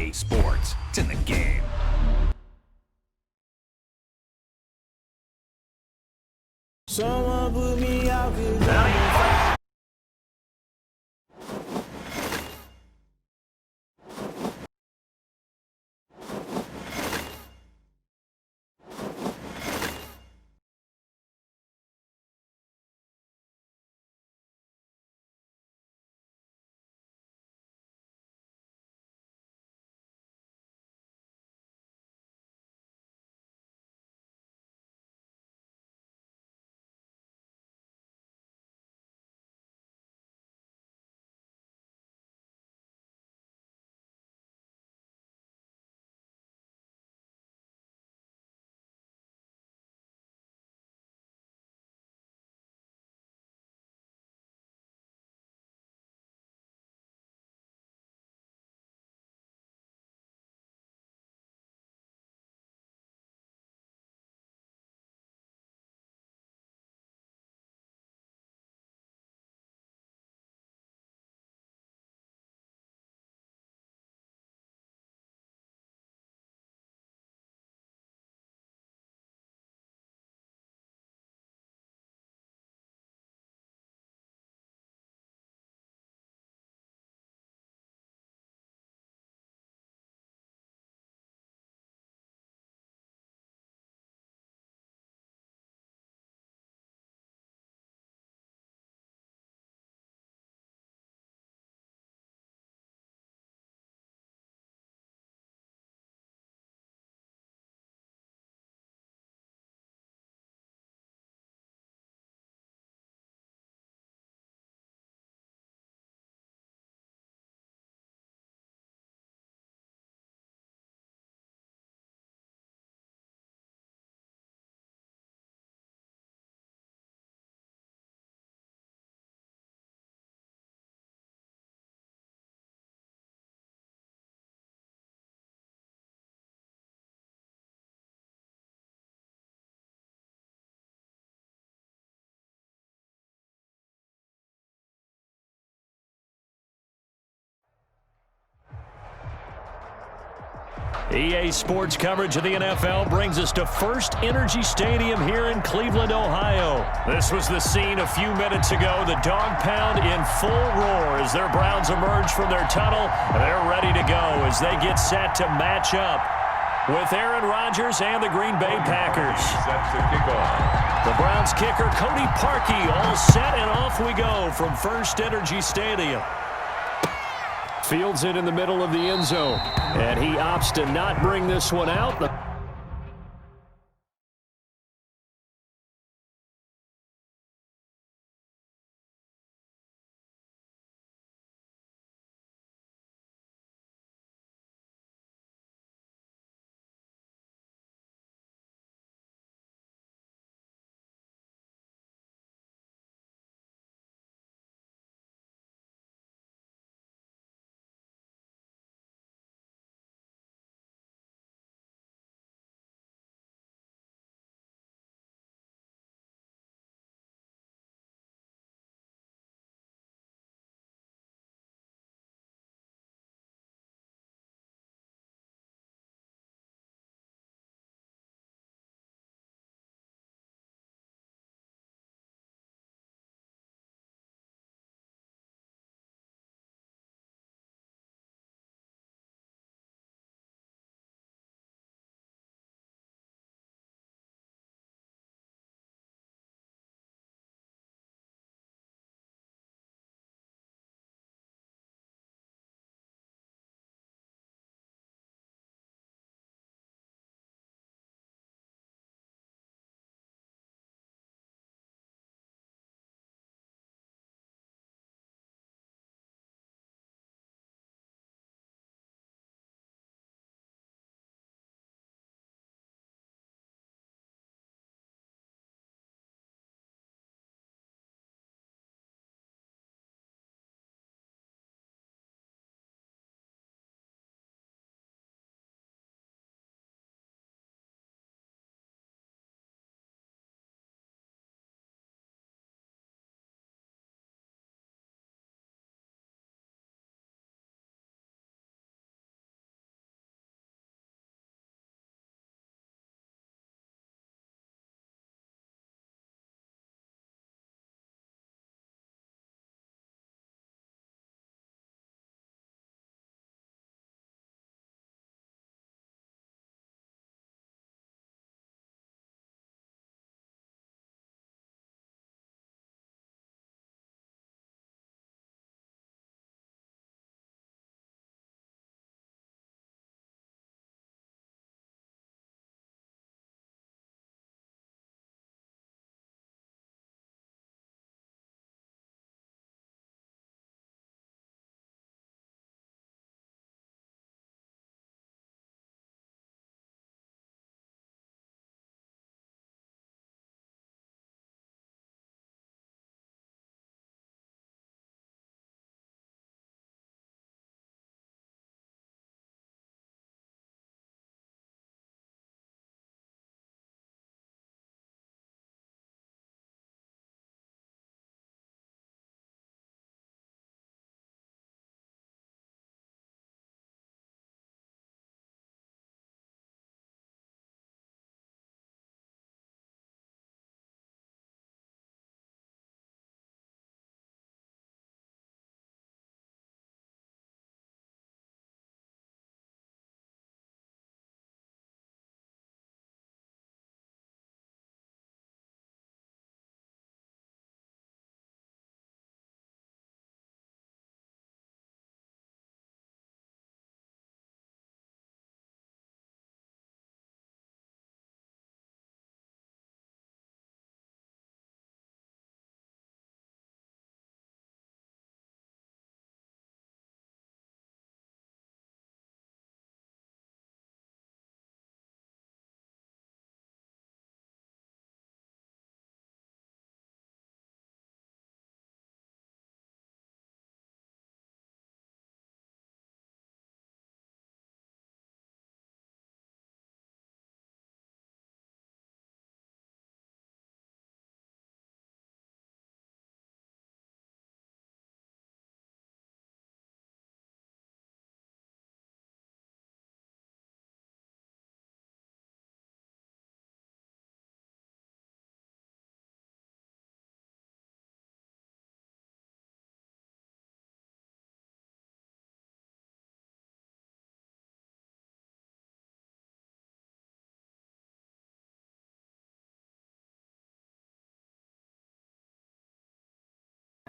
EA Sports. It's in the game. Someone put me out 'cause I'm on fire. EA Sports coverage of the NFL brings us to First Energy Stadium here in Cleveland, Ohio. This was the scene a few minutes ago. The dog pound in full roar as their Browns emerge from their tunnel. They're ready to go as they get set to match up with Aaron Rodgers and the Green Bay Packers. The Browns kicker, Cody Parkey, all set, and off we go from First Energy Stadium. Fields it in the middle of the end zone, and he opts to not bring this one out.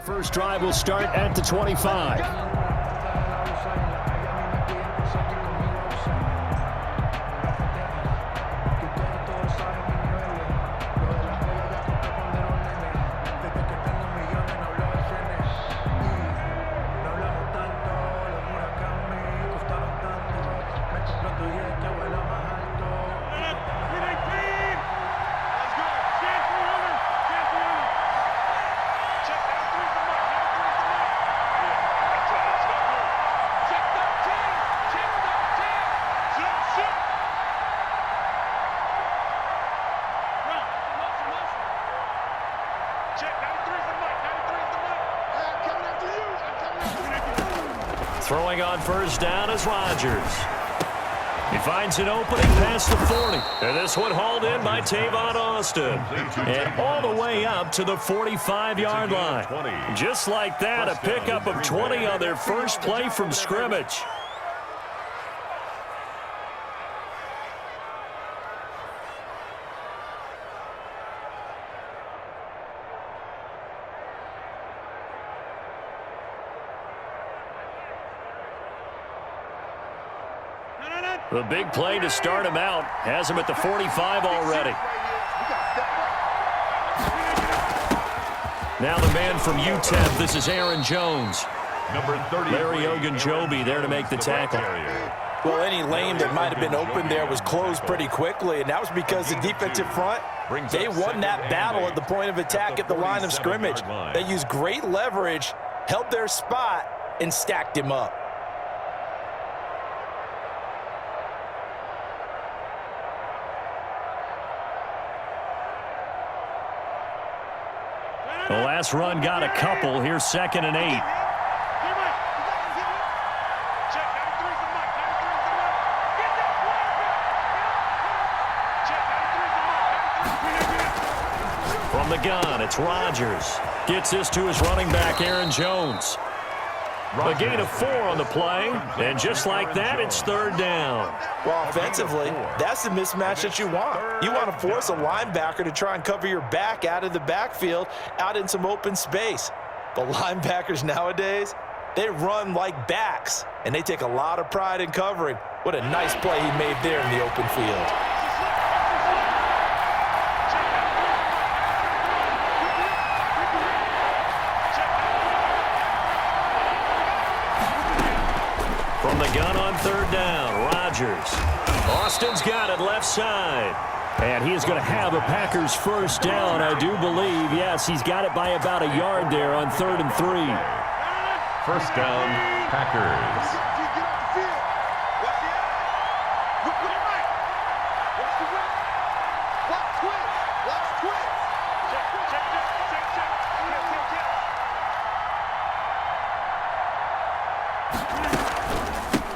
First drive will start at the 25. Throwing on first down is Rodgers. He finds an opening past the 40. And this one hauled in by Tavon Austin. And all the way up to the 45-yard line. Just like that, a pickup of 20 on their first play from scrimmage. The big play to start him out has him at the 45 already. Now the man from UTEP, this is Aaron Jones. Larry Ogunjobi there to make the tackle. Well, any lane that might have been open there was closed pretty quickly, and that was because the defensive front, they won that battle at the point of attack at the line of scrimmage. They used great leverage, held their spot, and stacked him up. The last run got a couple. Here's 2nd and 8. From the gun, it's Rodgers. Gets this to his running back, Aaron Jones. A gain of 4 on the play, and just like that, it's 3rd down. Well, offensively, that's the mismatch that you want. You want to force a linebacker to try and cover your back out of the backfield, out in some open space. But linebackers nowadays, they run like backs, and they take a lot of pride in covering. What a nice play he made there in the open field. From the gun on 3rd down, Rodgers. Austin's got it left side. And he is going to have a Packers first down, I do believe. Yes, he's got it by about a yard there on 3rd and 3. First down, Packers.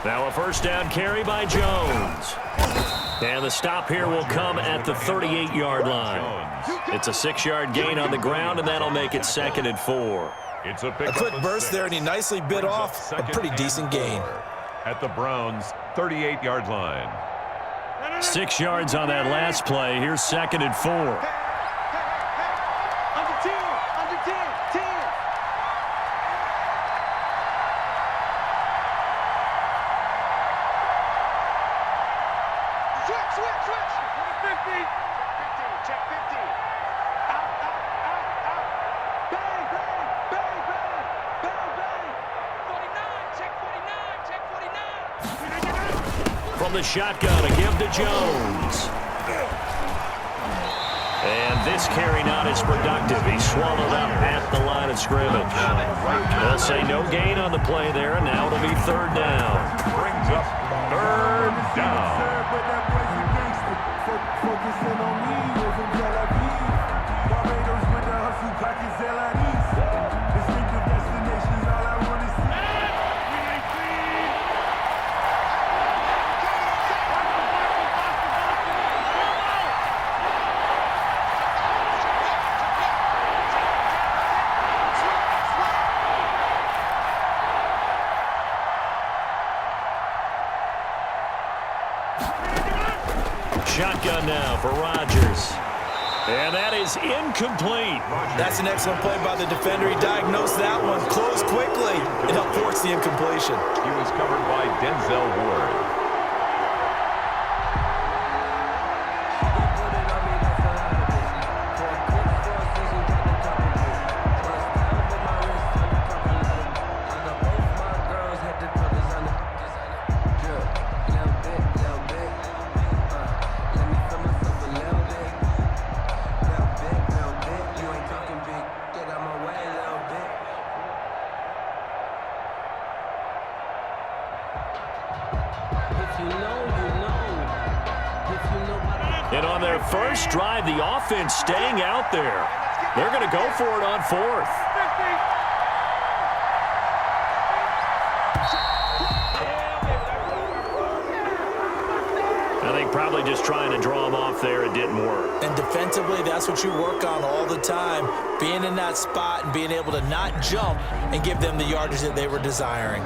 Now a first down carry by Jones. And the stop here will come at the 38-yard line. It's a 6-yard gain on the ground, and that'll make it 2nd and 4. It's a quick burst there, and he nicely bit off a pretty decent gain. At the Browns' 38-yard line. 6 yards on that last play. Here's 2nd and 4. From the shotgun, a give to Jones. And this carry not as productive. He swallowed up at the line of scrimmage. They'll say no gain on the play there, and now it'll be 3rd down. Brings up 3rd down. Shotgun now for Rodgers. And that is incomplete. That's an excellent play by the defender. He diagnosed that one, closed quickly, and helped force the incompletion. He was covered by Denzel Ward. And on their first drive, the offense staying out there. They're going to go for it on fourth. I think probably just trying to draw them off there, it didn't work. And defensively, that's what you work on all the time, being in that spot and being able to not jump and give them the yardage that they were desiring.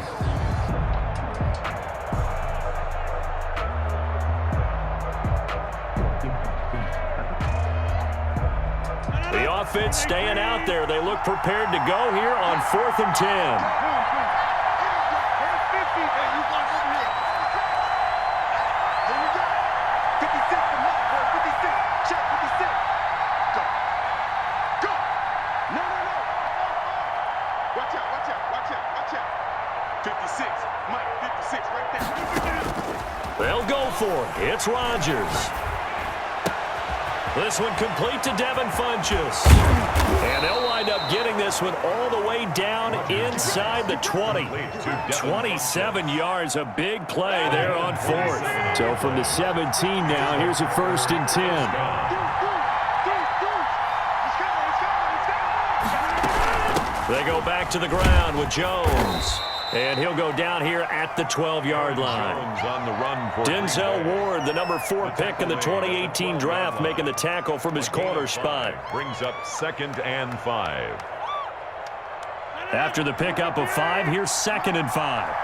Offense staying out there. They look prepared to go here on 4th and 10. They'll go for it. It's Rodgers. This one complete to Devin Funchess. And they'll wind up getting this one all the way down inside the 20. 27 yards, a big play there on fourth. So from the 17 now, here's a 1st and 10. They go back to the ground with Jones. And he'll go down here at the 12-yard line. On the run for Denzel Ward, the number 4 pick in the 2018 draft, making the tackle from his corner spot. Brings up 2nd and 5. After the pickup of 5, here's 2nd and 5.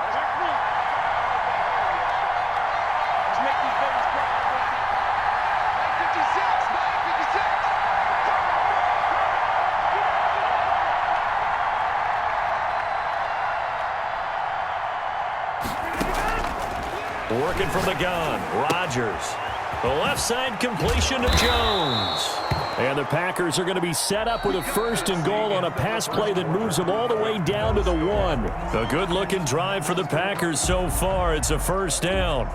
Working from the gun, Rodgers. The left side completion to Jones. And the Packers are going to be set up with a 1st and goal on a pass play that moves them all the way down to the 1. A good-looking drive for the Packers so far. It's a 1st down.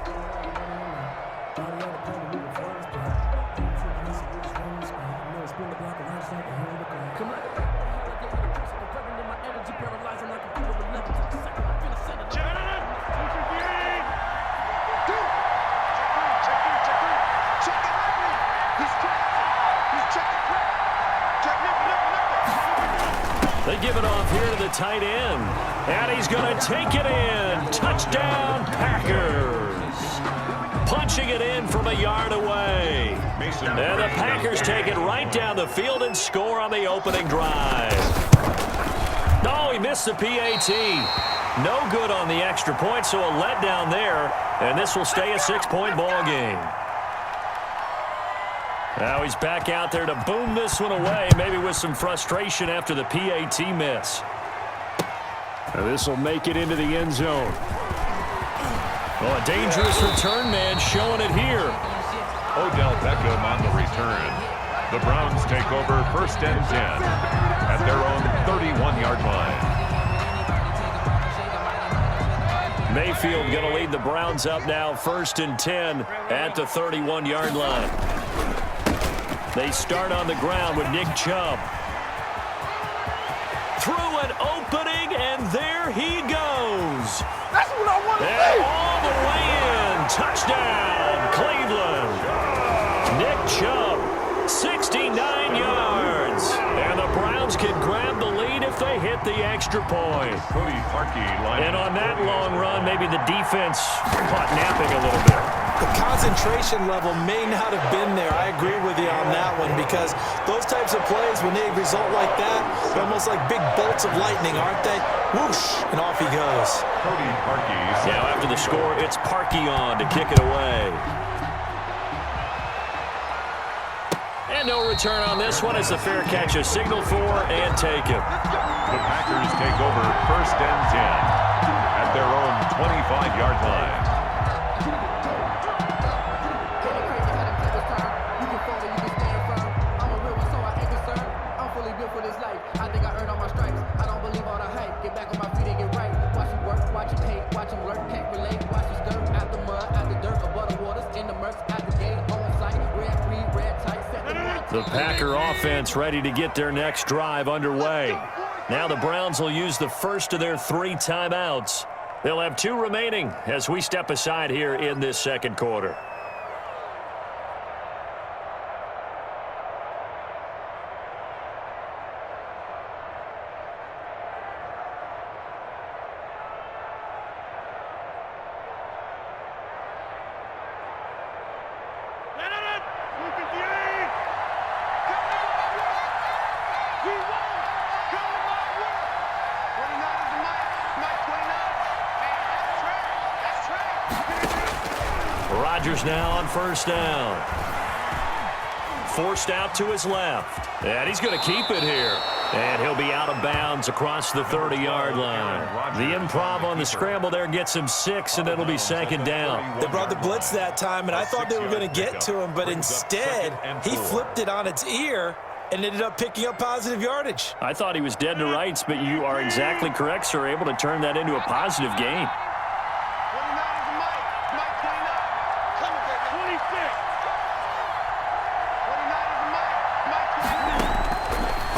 They give it off here to the tight end. And he's going to take it in. Touchdown, Packers. Punching it in from a yard away. And the Packers take it right down the field and score on the opening drive. No, he missed the PAT. No good on the extra point, so a letdown there. And this will stay a 6-point ball game. Now he's back out there to boom this one away, maybe with some frustration after the PAT miss. Now this will make it into the end zone. Well, a dangerous return man showing it here. Odell Beckham on the return. The Browns take over 1st and 10 at their own 31-yard line. Mayfield going to lead the Browns up now 1st and 10 at the 31-yard line. They start on the ground with Nick Chubb. Through an opening, and there he goes. That's what I want to And see. all the way in. Touchdown, Cleveland. Nick Chubb, 69 yards. And the Browns can grab the lead if they hit the extra point. Cody Parkey And on that long run, maybe the defense caught napping a little bit. The concentration level may not have been there. I agree with you on that one, because those types of plays, when they result like that, they're almost like big bolts of lightning, aren't they? Whoosh, and off he goes. Cody Parkey. Now after the score, it's Parkey on to kick it away. And no return on this one as the fair catch is signaled for and taken. The Packers take over 1st and 10 at their own 25-yard line. The Packer offense ready to get their next drive underway. Now the Browns will use the first of their 3 timeouts. They'll have 2 remaining as we step aside here in this second quarter. Rodgers now on 1st down. Forced out to his left. And he's going to keep it here. And he'll be out of bounds across the 30-yard line. The improv on the scramble there gets him 6, and it'll be 2nd down. They brought the blitz that time, and I thought they were going to get to him, but instead he flipped it on its ear and ended up picking up positive yardage. I thought he was dead to rights, but you are exactly correct, sir. Able to turn that into a positive gain.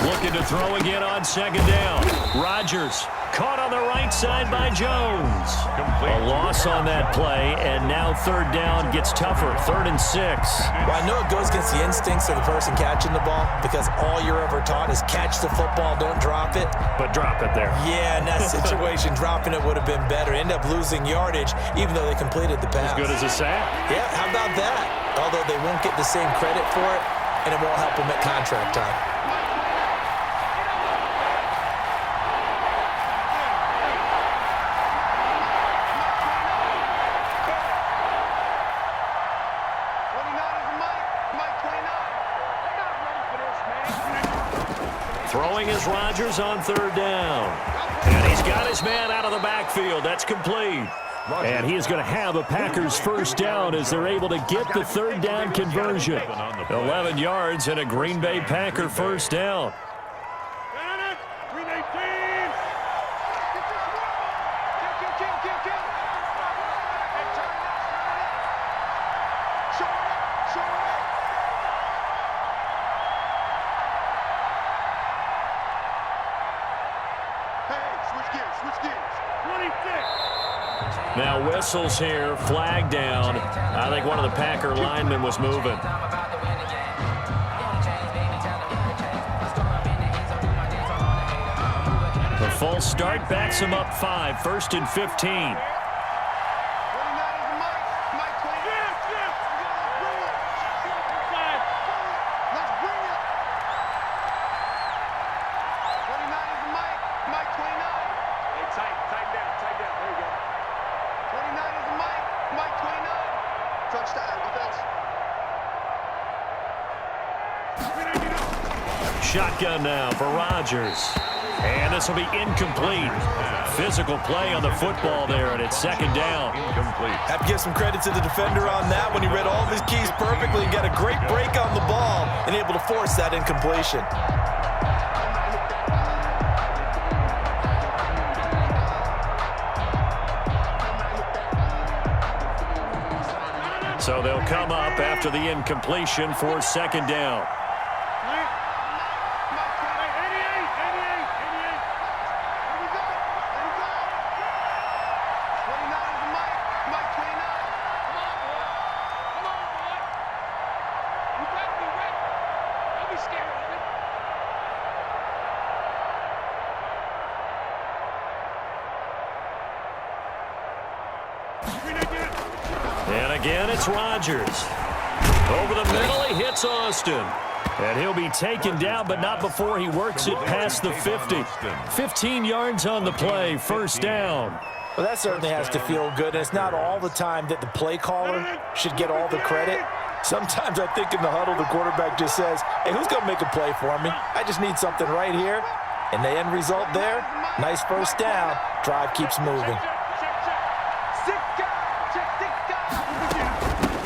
Looking to throw again on 2nd down. Rodgers caught on the right side by Jones. A loss on that play, and now 3rd down gets tougher. 3rd and 6. Well, I know it goes against the instincts of the person catching the ball because all you're ever taught is catch the football, don't drop it. But drop it there. Yeah, in that situation, dropping it would have been better. End up losing yardage, even though they completed the pass. As good as a sack. Yeah, how about that? Although they won't get the same credit for it, and it won't help them at contract time. Throwing is Rodgers on 3rd down. And he's got his man out of the backfield. That's complete. And he is going to have a Packers 1st down as they're able to get the 3rd down conversion. 11 yards and a Green Bay Packer 1st down. Now whistles here, flag down. I think one of the Packer linemen was moving. The false start backs him up 5, 1st and 15. Shotgun now for Rodgers. And this will be incomplete. Physical play on the football there, and it's 2nd down. Incomplete. Have to give some credit to the defender on that when he read all of his keys perfectly and got a great break on the ball and able to force that incompletion. So they'll come up after the incompletion for 2nd down. And again, it's Rodgers. Over the middle, he hits Austin. And he'll be taken down, but not before he works it past the 50. 15 yards on the play, 1st down. Well, that certainly has to feel good, and it's not all the time that the play caller should get all the credit. Sometimes I think in the huddle, the quarterback just says, hey, who's going to make a play for me? I just need something right here. And the end result there, nice first down. Drive keeps moving.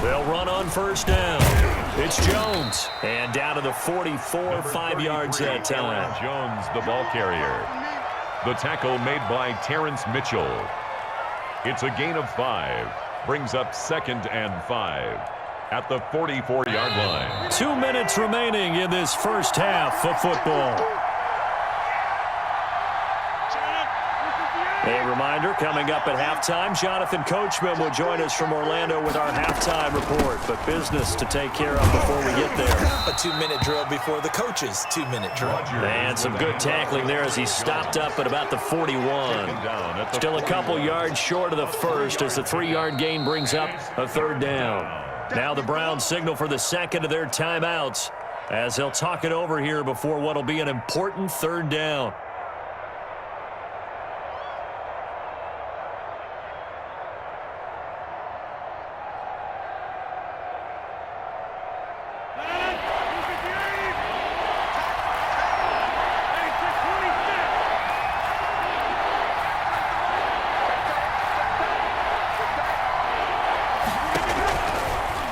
They'll run on first down. It's Jones. And down to the 44, 5 yards that time. Jones, the ball carrier. The tackle made by Terrence Mitchell. It's a gain of 5. Brings up 2nd and 5 at the 44-yard line. 2 minutes remaining in this first half of football. A reminder, coming up at halftime, Jonathan Coachman will join us from Orlando with our halftime report. But business to take care of before we get there. A 2-minute drill before the coach's 2-minute drill. And some good tackling there as he stopped up at about the 41. Still a couple yards short of the first as the 3-yard gain brings up a 3rd down. Now the Browns signal for the second of their timeouts as they'll talk it over here before what will be an important 3rd down.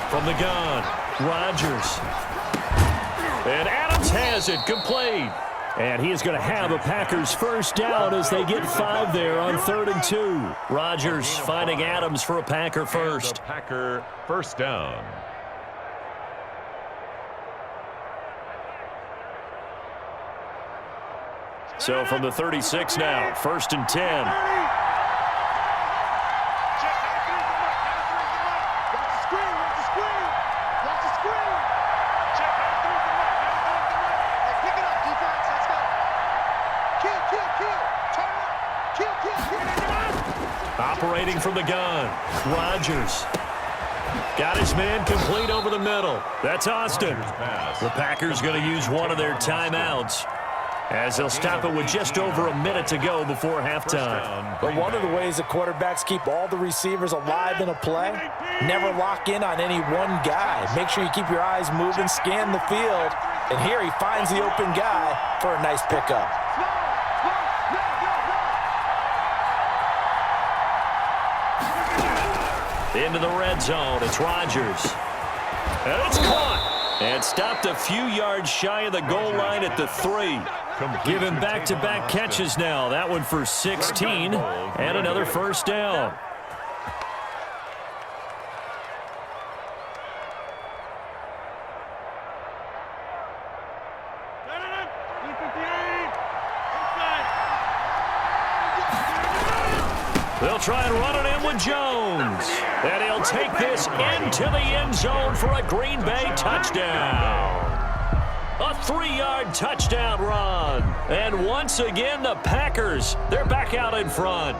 From the gun, Rodgers. And Adams has it complete. And he is going to have a Packers first down as they get 5 there on 3rd and 2. Rodgers finding Adams for a Packer first. Packer first down. So from the 36 now, 1st and 10. Operating from the gun, Rodgers. Got his man complete over the middle. That's Austin. The Packers going to use one of their timeouts as they'll stop it with just over a minute to go before halftime. But one of the ways the quarterbacks keep all the receivers alive in a play, never lock in on any one guy. Make sure you keep your eyes moving, scan the field, and here he finds the open guy for a nice pickup. Into the red zone, it's Rodgers. And it's caught. And stopped a few yards shy of the goal line at the 3. Given back-to-back catches now. That one for 16 and another first down. They'll try and run it in with Jones. And he'll take this into the end zone for a Green Bay touchdown. A 3-yard touchdown run. And once again, the Packers, they're back out in front.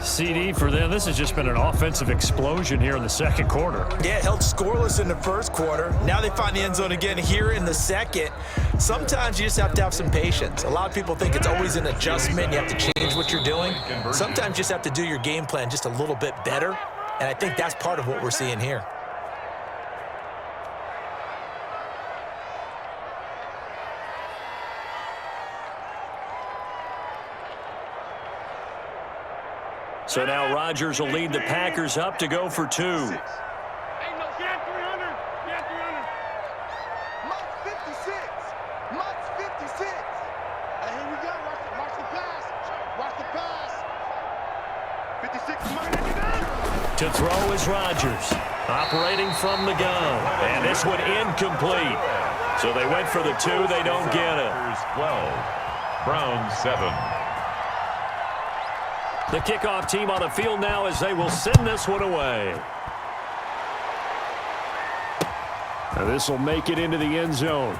CD for them, this has just been an offensive explosion here in the second quarter. Yeah, held scoreless in the first quarter. Now they find the end zone again here in the second. Sometimes you just have to have some patience. A lot of people think it's always an adjustment. You have to change what you're doing. Sometimes you just have to do your game plan just a little bit better. And I think that's part of what we're seeing here. So now Rodgers will lead the Packers up to go for 2. To throw is Rodgers, operating from the gun, and this one incomplete. So they went for the 2, they don't get it. 12, Browns 7. The kickoff team on the field now as they will send this one away. Now this will make it into the end zone.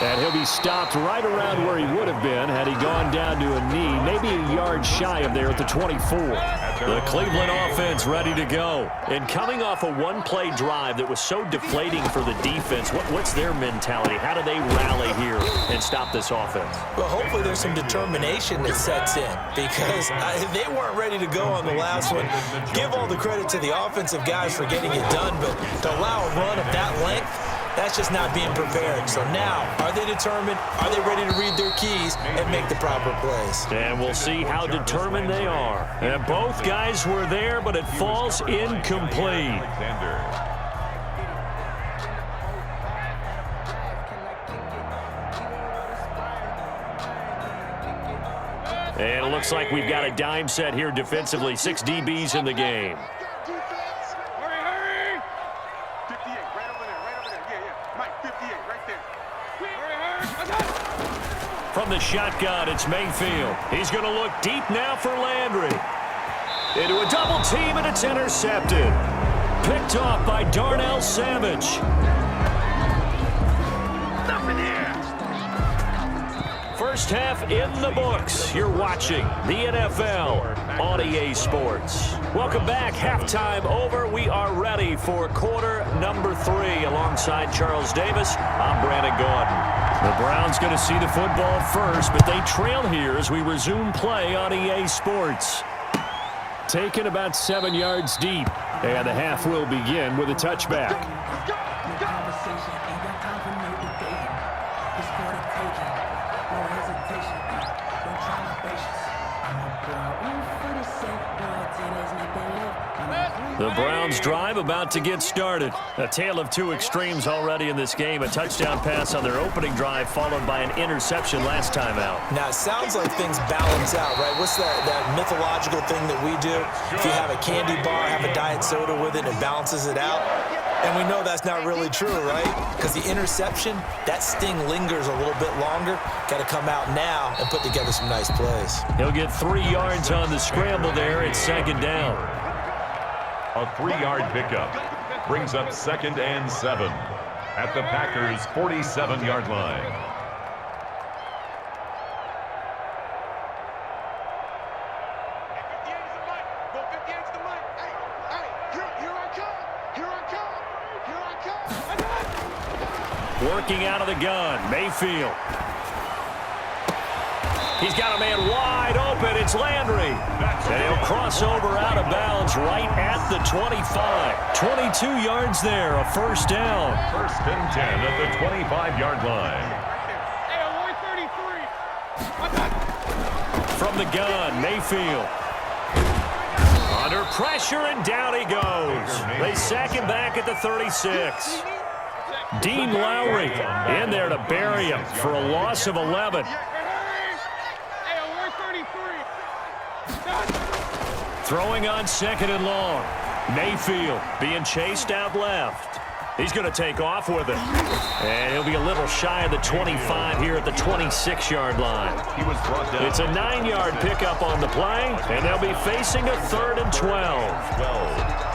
And he'll be stopped right around where he would have been had he gone down to a knee, maybe a yard shy of there at the 24. The Cleveland offense ready to go. And coming off a one-play drive that was so deflating for the defense, what's their mentality? How do they rally here and stop this offense? Well, hopefully there's some determination that sets in because they weren't ready to go on the last one. Give all the credit to the offensive guys for getting it done, but to allow a run of that length, that's just not being prepared. So now, are they determined? Are they ready to read their keys and make the proper plays? And we'll see how determined they are. And both guys were there, but it falls incomplete. And it looks like we've got a dime set here defensively. 6 DBs in the game. From the shotgun, it's Mayfield. He's going to look deep now for Landry. Into a double team, and it's intercepted. Picked off by Darnell Savage. First half in the books. You're watching the NFL on EA Sports. Welcome back. Halftime over. We are ready for quarter number 3. Alongside Charles Davis, I'm Brandon Gaudin. The Browns going to see the football first, but they trail here as we resume play on EA Sports. Taken about 7 yards deep, and the half will begin with a touchback. The Browns drive about to get started. A tale of two extremes already in this game. A touchdown pass on their opening drive followed by an interception last time out. Now, it sounds like things balance out, right? What's that mythological thing that we do? If you have a candy bar, have a diet soda with it, and it balances it out. And we know that's not really true, right? Because the interception, that sting lingers a little bit longer. Got to come out now and put together some nice plays. He'll get 3 yards on the scramble there. It's second down. A 3-yard pickup brings up 2nd and 7 at the Packers' 47-yard line. Working out of the gun, Mayfield. He's got a man wide open. It's Landry. And he'll cross over out of bounds right at the 25. 22 yards there, a first down. 1st and 10 at the 25-yard line. From the gun, Mayfield. Under pressure, and down he goes. They sack him back at the 36. Dean Lowry in there to bury him for a loss of 11. Throwing on 2nd and long. Mayfield being chased out left. He's going to take off with it. And he'll be a little shy of the 25 here at the 26-yard line. It's a 9-yard pickup on the play, and they'll be facing a 3rd and 12.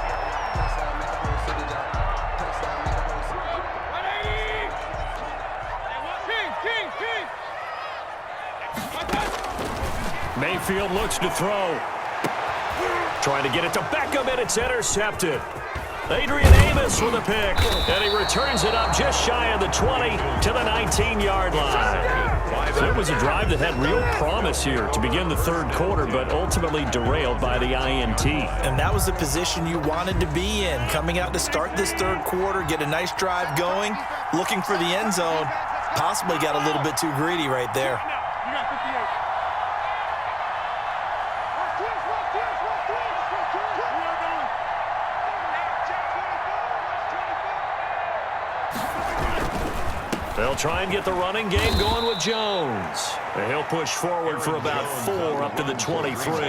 Mayfield looks to throw. Trying to get it to Beckham, and it's intercepted. Adrian Amos with a pick, and he returns it up just shy of the 20 to the 19-yard line. So it was a drive that had real promise here to begin the 3rd quarter, but ultimately derailed by the INT. And that was the position you wanted to be in, coming out to start this 3rd quarter, get a nice drive going, looking for the end zone. Possibly got a little bit too greedy right there. They'll try and get the running game going with Jones. And he'll push forward for about 4 up to the 23.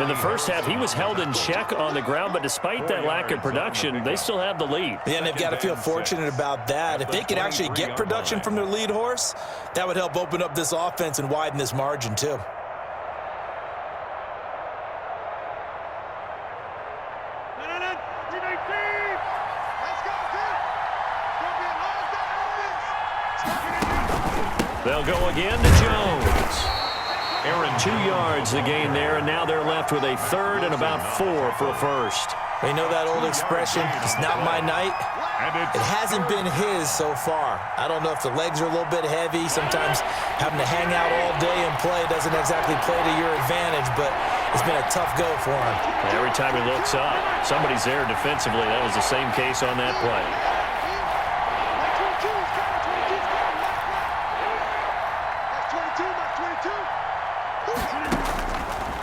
In the first half, he was held in check on the ground, but despite that lack of production, they still have the lead. Yeah, and they've got to feel fortunate about that. If they could actually get production from their lead horse, that would help open up this offense and widen this margin too. They'll go again to Jones. 2 yards the gain there, and now they're left with a third and about 4 for a first. You know that old expression, it's not my night? It hasn't been his so far. I don't know if the legs are a little bit heavy. Sometimes having to hang out all day and play doesn't exactly play to your advantage, but it's been a tough go for him. Every time he looks up, somebody's there defensively. That was the same case on that play.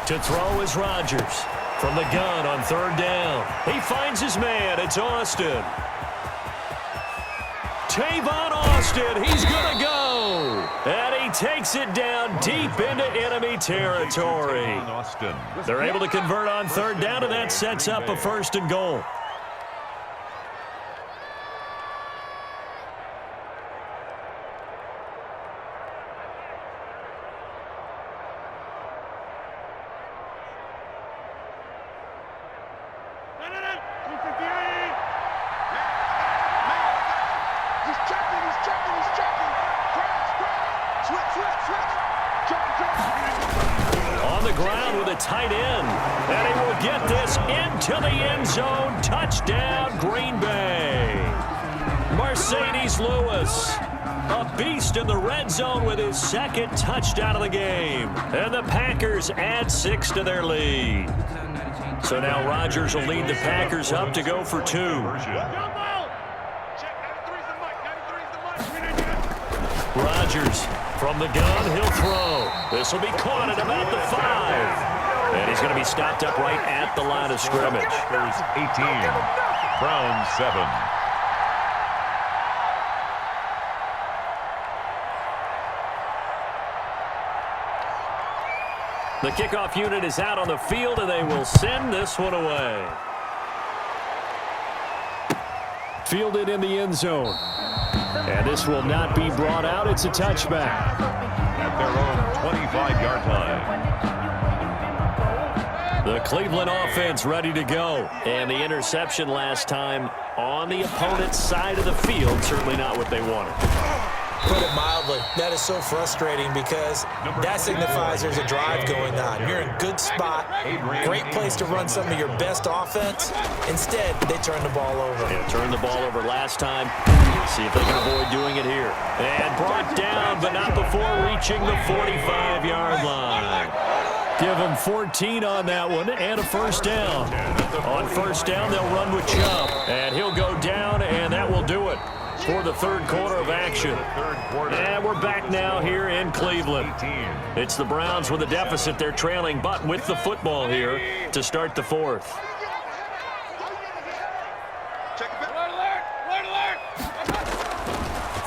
To throw is Rodgers. From the gun on third down. He finds his man. It's Austin. Tavon Austin. He's going to go. And he takes it down deep into enemy territory. They're able to convert on third down, and that sets up a first and goal. On the ground with a tight end. And he will get this into the end zone. Touchdown, Green Bay. Mercedes Lewis, a beast in the red zone with his second touchdown of the game. And the Packers add 6 to their lead. So now Rodgers will lead the Packers up to go for 2. Rodgers from the gun, he'll throw. This will be caught at about the 5. And he's going to be stopped up right at the line of scrimmage. Packers 18, Browns 7. The kickoff unit is out on the field, and they will send this one away. Fielded in the end zone. And this will not be brought out. It's a touchback. At their own 25-yard line. The Cleveland offense ready to go. And the interception last time on the opponent's side of the field. Certainly not what they wanted. Put it mildly, that is so frustrating because that signifies there's a drive going on. You're in a good spot, great place to run some of your best offense. Instead, they turn the ball over. Yeah, turned the ball over last time. See if they can avoid doing it here. And brought down, but not before reaching the 45-yard line. Give them 14 on that one and a first down. On first down, they'll run with Chubb. And he'll go down, and that will do it for the third quarter of action. And we're back now here in Cleveland. It's the Browns with a deficit. They're trailing, but with the football here to start the fourth.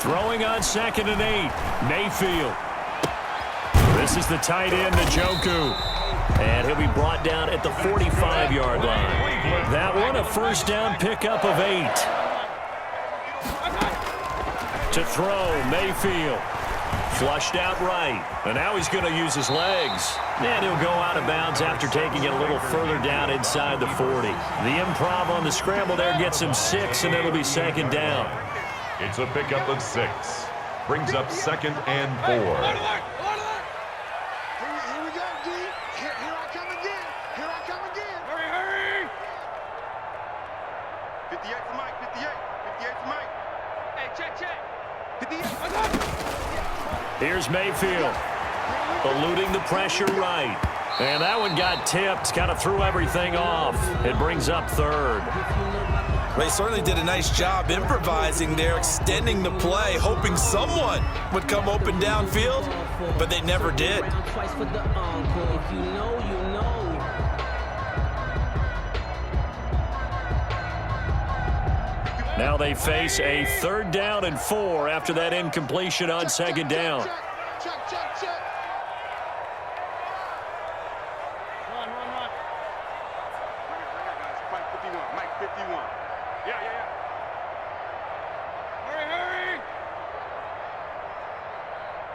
Throwing on 2nd and 8. Mayfield. This is the tight end, Njoku. And he'll be brought down at the 45-yard line. That one, a first down pickup of 8. To throw, Mayfield. Flushed out right. And now he's going to use his legs. And he'll go out of bounds after taking it a little further down inside the 40. The improv on the scramble there gets him 6, and it'll be 2nd down. It's a pickup of 6. Brings up 2nd and 4. Here we go, D. Here I come again. Here I come again. Hurry. 58 for Mike. 58 for Mike. Hey, check. 58. Here's Mayfield. Eluding the pressure right. And that one got tipped. Kind of threw everything off. It brings up 3rd. They certainly did a nice job improvising there, extending the play, hoping someone would come open downfield, but they never did. Now they face a 3rd down and 4 after that incompletion on 2nd down. Check. Run. Mike 51. Yeah. Hurry.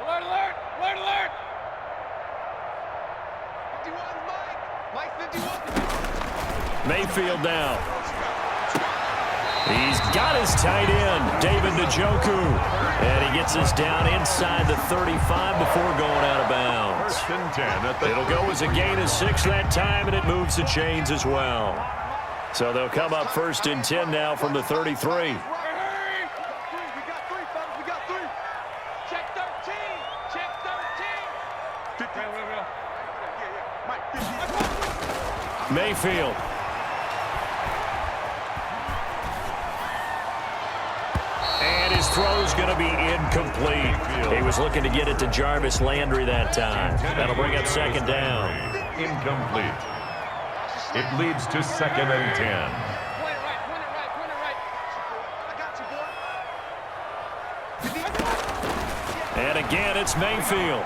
Alert. 51, Mike 51. Mayfield down. He's got his tight end, David Njoku. And he gets us down inside the 35 before going out of bounds. First and 10 It'll go as a gain of 6 that time, and it moves the chains as well. So they'll come up first and 10 now from the 33. Mayfield. And his throw's going to be incomplete. He was looking to get it to Jarvis Landry that time. That'll bring up second down. Incomplete. It leads to second and 10. And again, it's Mayfield.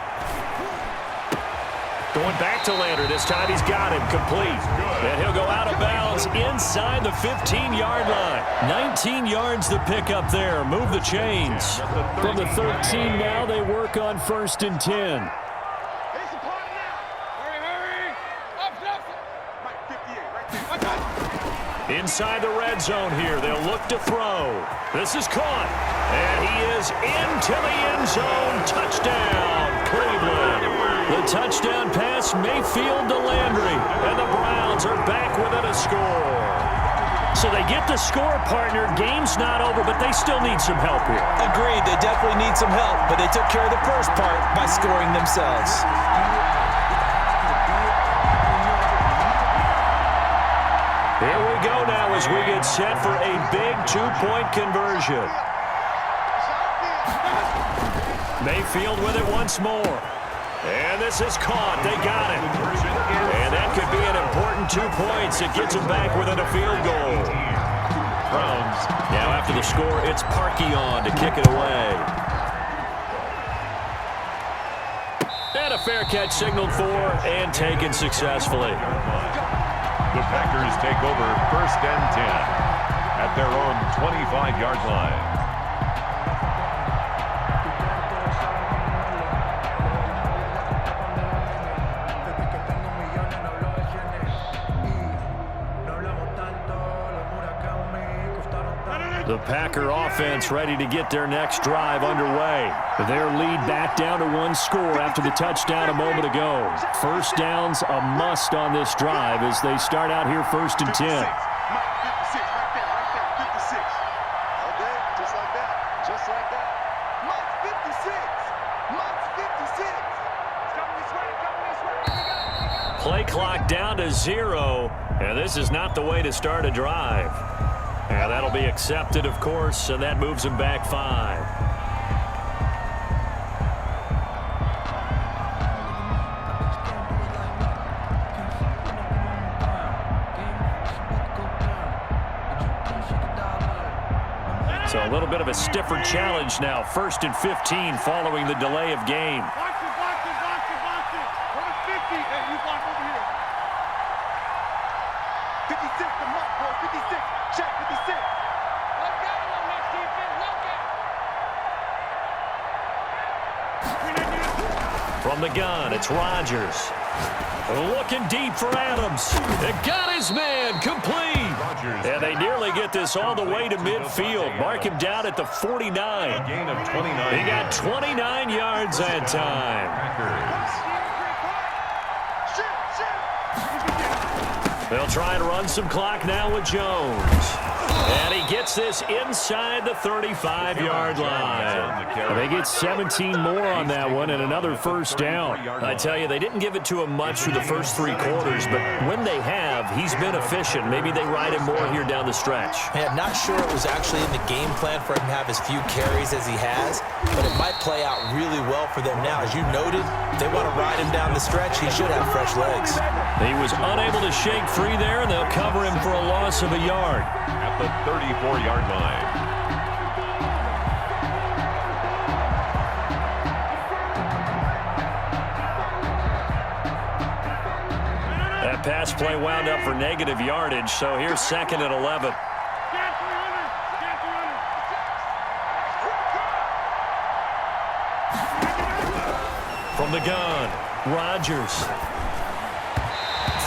Going back to Landry. This time he's got him complete. And he'll go out of bounds inside the 15-yard line. 19 yards to pick up there. Move the chains. From the 13 now, they work on first and 10. Inside the red zone here. They'll look to throw. This is caught. And he is into the end zone. Touchdown, Cleveland. The touchdown pass, Mayfield to Landry. And the Browns are back within a score. So they get the score, partner. Game's not over, but they still need some help here. Agreed. They definitely need some help, but they took care of the first part by scoring themselves. Here we go now as we get set for a big two-point conversion. Mayfield with it once more. And this is caught. They got it. And that could be an important 2 points. It gets them back within a field goal. Browns. Now after the score, it's Parkey on to kick it away. And a fair catch signaled for and taken successfully. The Packers take over first and 10 at their own 25-yard line. The Packer offense ready to get their next drive underway. Their lead back down to 1 score after the touchdown a moment ago. First down's a must on this drive as they start out here first and 10. Play clock down to 0, and this is not the way to start a drive. And that'll be accepted, of course, and that moves him back 5. So a little bit of a stiffer challenge now. First and 15 following the delay of game. From the gun, it's Rodgers. Looking deep for Adams. It got his man complete. And they nearly get this all the way to midfield. Mark him down at the 49. Gain of 29. He got 29 yards that time. They'll try and run some clock now with Jones. And he gets this inside the 35-yard line. They get 17 more on that one and another first down. I tell you, they didn't give it to him much through the first 3 quarters, but when they have, he's been efficient. Maybe they ride him more here down the stretch. Yeah, not sure it was actually in the game plan for him to have as few carries as he has, but it might play out really well for them now. As you noted, if they want to ride him down the stretch, he should have fresh legs. He was unable to shake free there, and they'll cover him for a loss of a yard. At the 34-yard line. That pass play wound up for negative yardage, so here's second and 11. From the gun, Rodgers.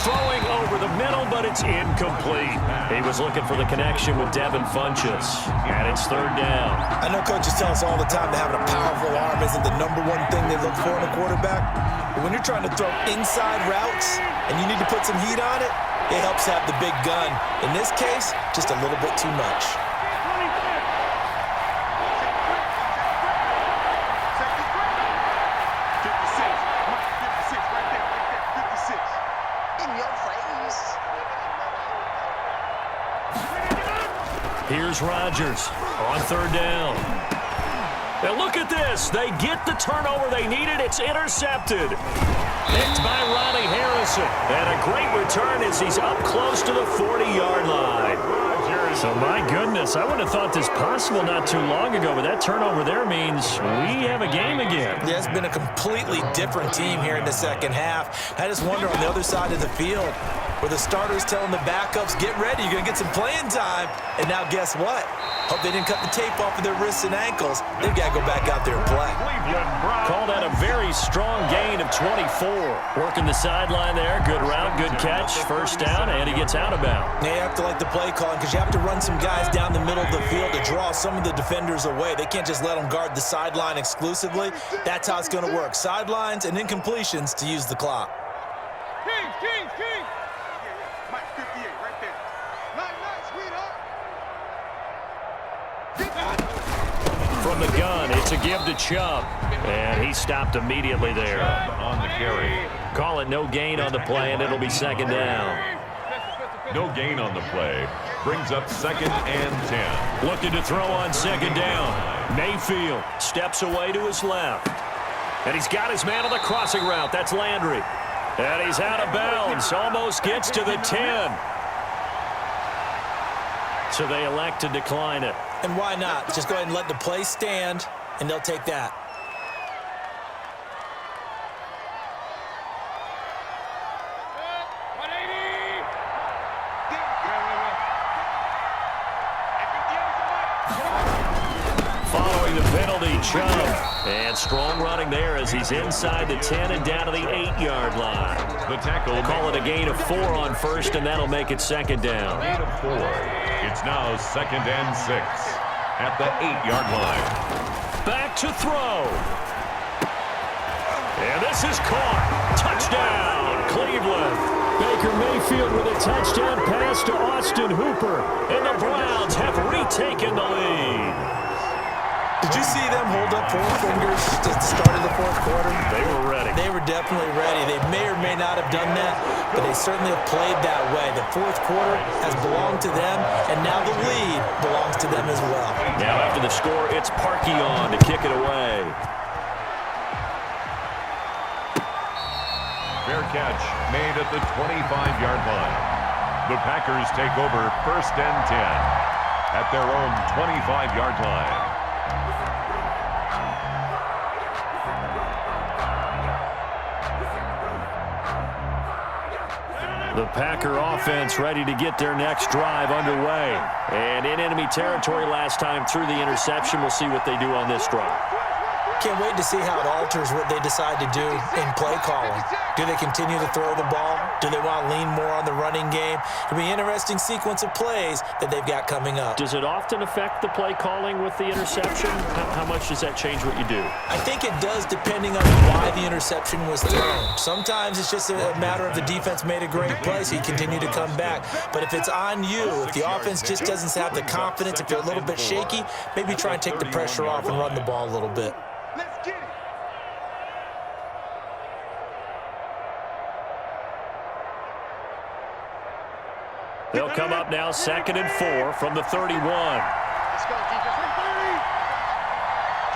throwing over the middle, but it's incomplete. He was looking for the connection with Devin Funchess, and it's third down. I know coaches tell us all the time that having a powerful arm isn't the #1 thing they look for in a quarterback. But when you're trying to throw inside routes and you need to put some heat on it, it helps have the big gun. In this case, just a little bit too much. Here's Rodgers on third down. Now look at this. They get the turnover they needed. It's intercepted. Picked by Ronnie Harrison. And a great return as he's up close to the 40-yard line. So, my goodness, I would have thought this possible not too long ago, but that turnover there means we have a game again. Yeah, it's been a completely different team here in the second half. I just wonder on the other side of the field, where the starters telling the backups, get ready, you're going to get some playing time. And now guess what? Hope they didn't cut the tape off of their wrists and ankles. They've got to go back out there and play. Call that a very strong gain of 24. Working the sideline there. Good route, good catch. First down, and he gets out of bounds. They have to like the play calling because you have to run some guys down the middle of the field to draw some of the defenders away. They can't just let them guard the sideline exclusively. That's how it's going to work. Sidelines and incompletions to use the clock. Kings. Mike 58 right there. Nice, sweetheart. From the gun, it's a give to Chubb. And he stopped immediately there. On the carry. Call it no gain on the play, and it'll be second down. No gain on the play. Brings up 2nd and 10. Looking to throw on second down. Mayfield steps away to his left. And he's got his man on the crossing route. That's Landry. And he's out of bounds. Almost gets to the 10. So they elect to decline it. And why not? Just go ahead and let the play stand, and they'll take that. Following the penalty, Chubb. And strong running there as he's inside the 10 and down to the 8-yard line. The tackle. Call it a gain of 4 on first, and that'll make it second down. Gain of 4. It's now 2nd and 6 at the 8-yard line. Back to throw. And this is caught. Touchdown, Cleveland. Baker Mayfield with a touchdown pass to Austin Hooper. And the Browns have retaken the lead. Did you see them hold up 4 fingers at the start of the fourth quarter? They were ready. They were definitely ready. They may or may not have done that, but they certainly have played that way. The fourth quarter has belonged to them, and now the lead belongs to them as well. Now after the score, it's Parkey on to kick it away. Fair catch made at the 25-yard line. The Packers take over 1st and 10 at their own 25-yard line. The Packer offense ready to get their next drive underway. And in enemy territory last time through the interception. We'll see what they do on this drive. Can't wait to see how it alters what they decide to do in play calling. Do they continue to throw the ball? Do they want to lean more on the running game? It'll be an interesting sequence of plays that they've got coming up. Does it often affect the play calling with the interception? How much does that change what you do? I think it does depending on why the interception was thrown. Sometimes it's just a matter of the defense made a great play, so you continue to come back. But if it's on you, if the offense just doesn't have the confidence, if they're a little bit shaky, maybe try and take the pressure off and run the ball a little bit. Let's get it. They'll come up now 2nd and 4 from the 31. Let's go, defense.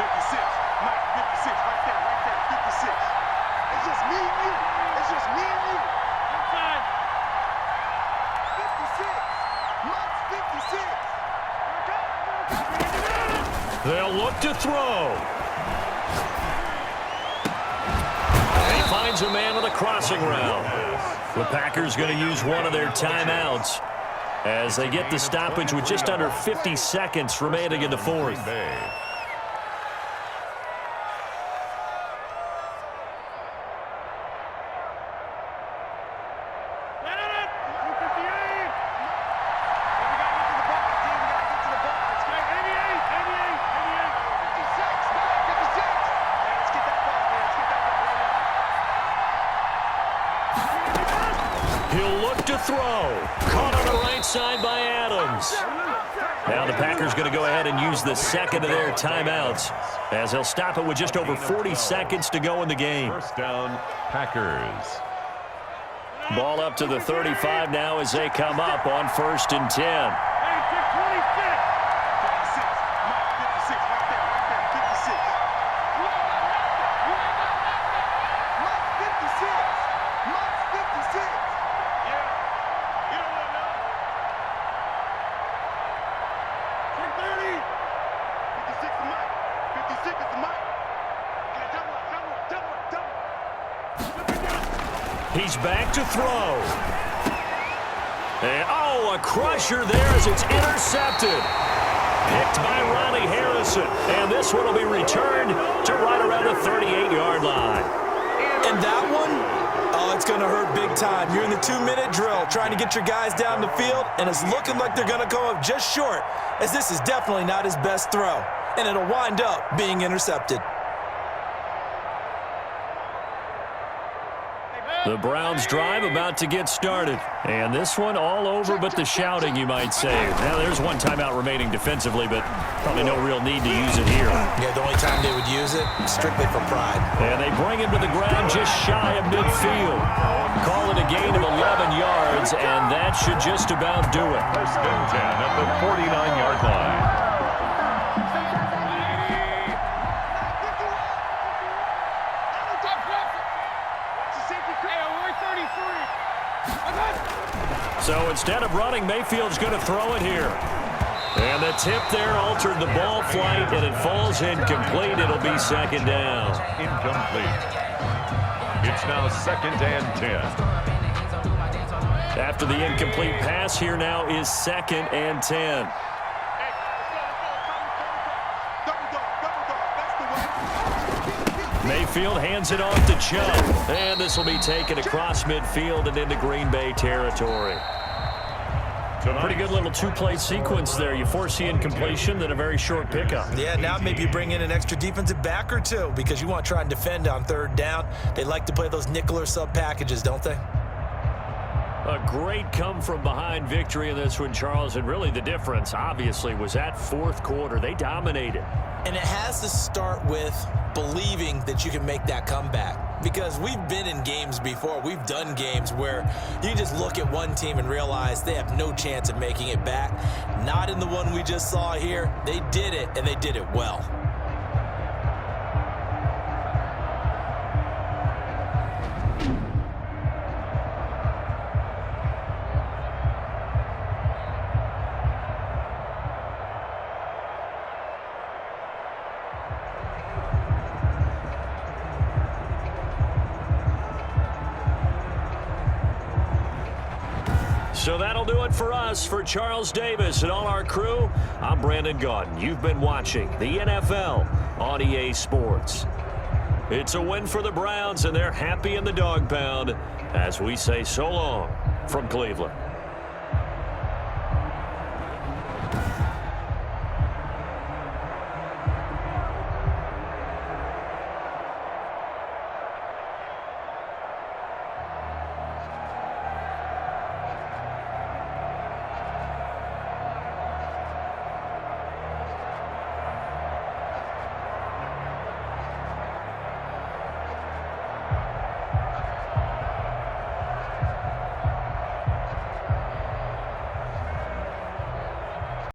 56. Mike, 56. Right there. 56. It's just me and you. It's just me and you. 56. Mike's 56. They'll look to throw. And he finds a man on the crossing route. The Packers going to use one of their timeouts as they get the stoppage with just under 50 seconds remaining in the fourth. back to throw. Caught on the right side by Adams. Now the Packers going to go ahead and use the second of their timeouts as they'll stop it with just over 40 seconds to go in the game. First down, Packers. Ball up to the 35 now as they come up on 1st and 10. He's back to throw. And, a crusher there as it's intercepted. Picked by Ronnie Harrison. And this one will be returned to right around the 38-yard line. And that one, it's going to hurt big time. You're in the 2-minute drill trying to get your guys down the field, and it's looking like they're going to come up just short, as this is definitely not his best throw. And it'll wind up being intercepted. The Browns drive about to get started. And this one all over but the shouting, you might say. Now, there's one timeout remaining defensively, but probably no real need to use it here. Yeah, the only time they would use it, strictly for pride. And they bring him to the ground just shy of midfield. Call it a gain of 11 yards, and that should just about do it. First and 10 at the 49-yard line. So instead of running, Mayfield's going to throw it here. And the tip there altered the ball flight, and it falls incomplete. It'll be second down. Incomplete. It's now 2nd and 10. After the incomplete pass, here now is 2nd and 10. Mayfield hands it off to Chubb. And this will be taken across midfield and into Green Bay territory. Pretty good little two-play sequence there. You force the incompletion, then a very short pickup. Yeah, now maybe you bring in an extra defensive back or two because you want to try and defend on 3rd down. They like to play those nickel or sub packages, don't they? A great come-from-behind victory in this one, Charles. And really the difference, obviously, was that 4th quarter. They dominated. And it has to start with believing that you can make that comeback. Because we've been in games before. We've done games where you just look at one team and realize they have no chance of making it back. Not in the one we just saw here. They did it, and they did it well. So that'll do it for us. For Charles Davis and all our crew, I'm Brandon Gaudin. You've been watching the NFL on EA Sports. It's a win for the Browns, and they're happy in the dog pound as we say so long from Cleveland.